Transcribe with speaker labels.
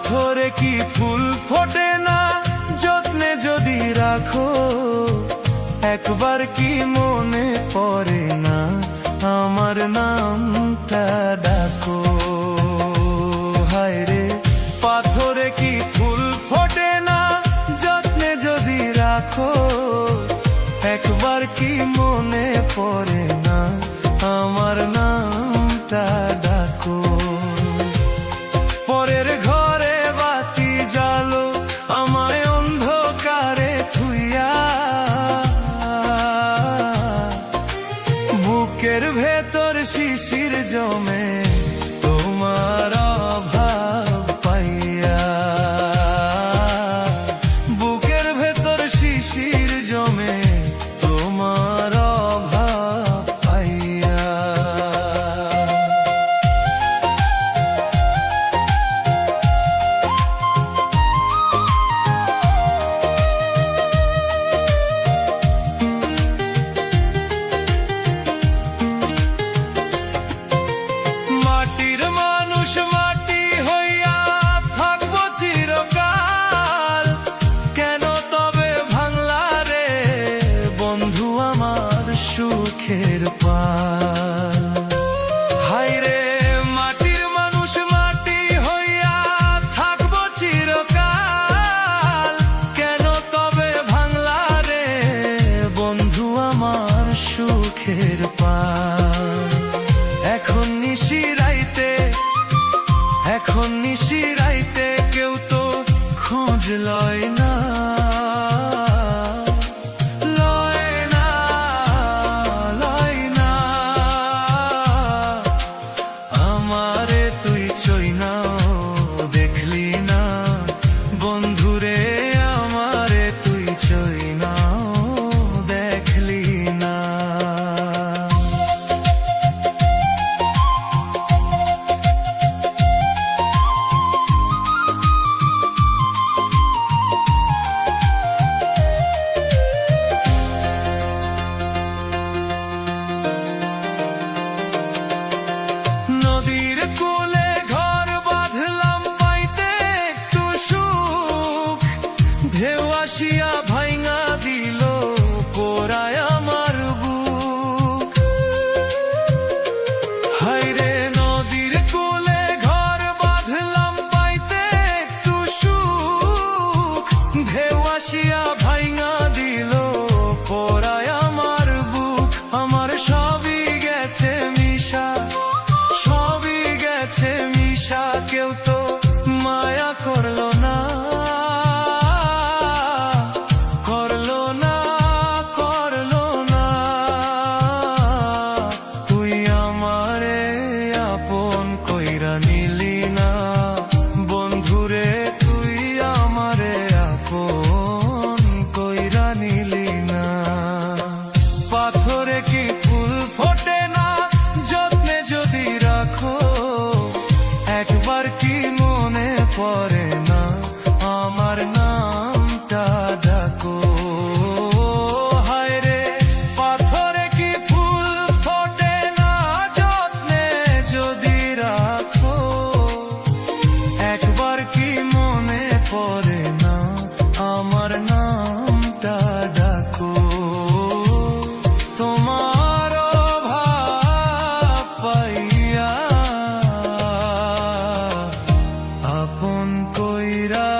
Speaker 1: পাথরে কি ফুল ফোটে না যত্নে যদি রাখো, একবার কি মনে পড়ে না আমার নামটা ডাকো। হায় রে পাথরে কি ফুল ফোটে না যত্নে যদি রাখো, একবার কি মনে পড়ে না আমার নামটা ডাকো। পরের ঘরে বাতি জ্বালো আমায় অন্ধকারে থুইয়া, বুকের ভেতর শিশির জমে তোমার অভাব পাইয়া, বুকের ভেতর শিশির জমে তোমার অভাব পাইয়া। মাটির মানুষ মাটি হইয়া থাকবো চিরকাল, কেন তবে ভাঙলা রে বন্ধু আমার সুখের পাল। হায় রে মাটির মানুষ মাটি হইয়া থাকবো চিরকাল, কেন তবে ভাঙলা রে বন্ধু আমার সুখের পাল। এখন নিশিরাইতে, এখন নিশিরাইতে কেউ তো খোঁজ লয় না, লয় না, লয় না। আমারে তুই চইনাও দেখলি না বন্ধুরে, আমারে তুই চইনাও দেখলি না। নদীর কূলে ঘর বাঁধলাম পাইতে একটু সুখ, ঢেউ আসিয়া ভাইঙা দিল পোড়ায় আমার বুক। হায় রে নদীর কূলে ঘর বাঁধলাম পাইতে একটু সুখ, ঢেউ আসিয়া ভাইঙা দিল পোড়ায় আমার বুক। আমার সবই গেছে মিশা, সবই গেছে মিশা, কেউ তো মায়া করলো না, করলো না, করলো না। তুই আমারে আপন কইরা নিলি না বন্ধুরে, তুই আমারে আপন কইরা নিলি না। পাথরে কি ফুল ফোটে না যত্নে যদি রাখো, একবার কি মনে পড়ে না আমার নামটা ডাকো। হায় রে পাথরে কি ফুল ফোটে না যত্নে যদি রাখো, একবার কি মনে পড়ে না আমার নামটা ডাকো। তোমার অভাব পাইয়া আপন কইরা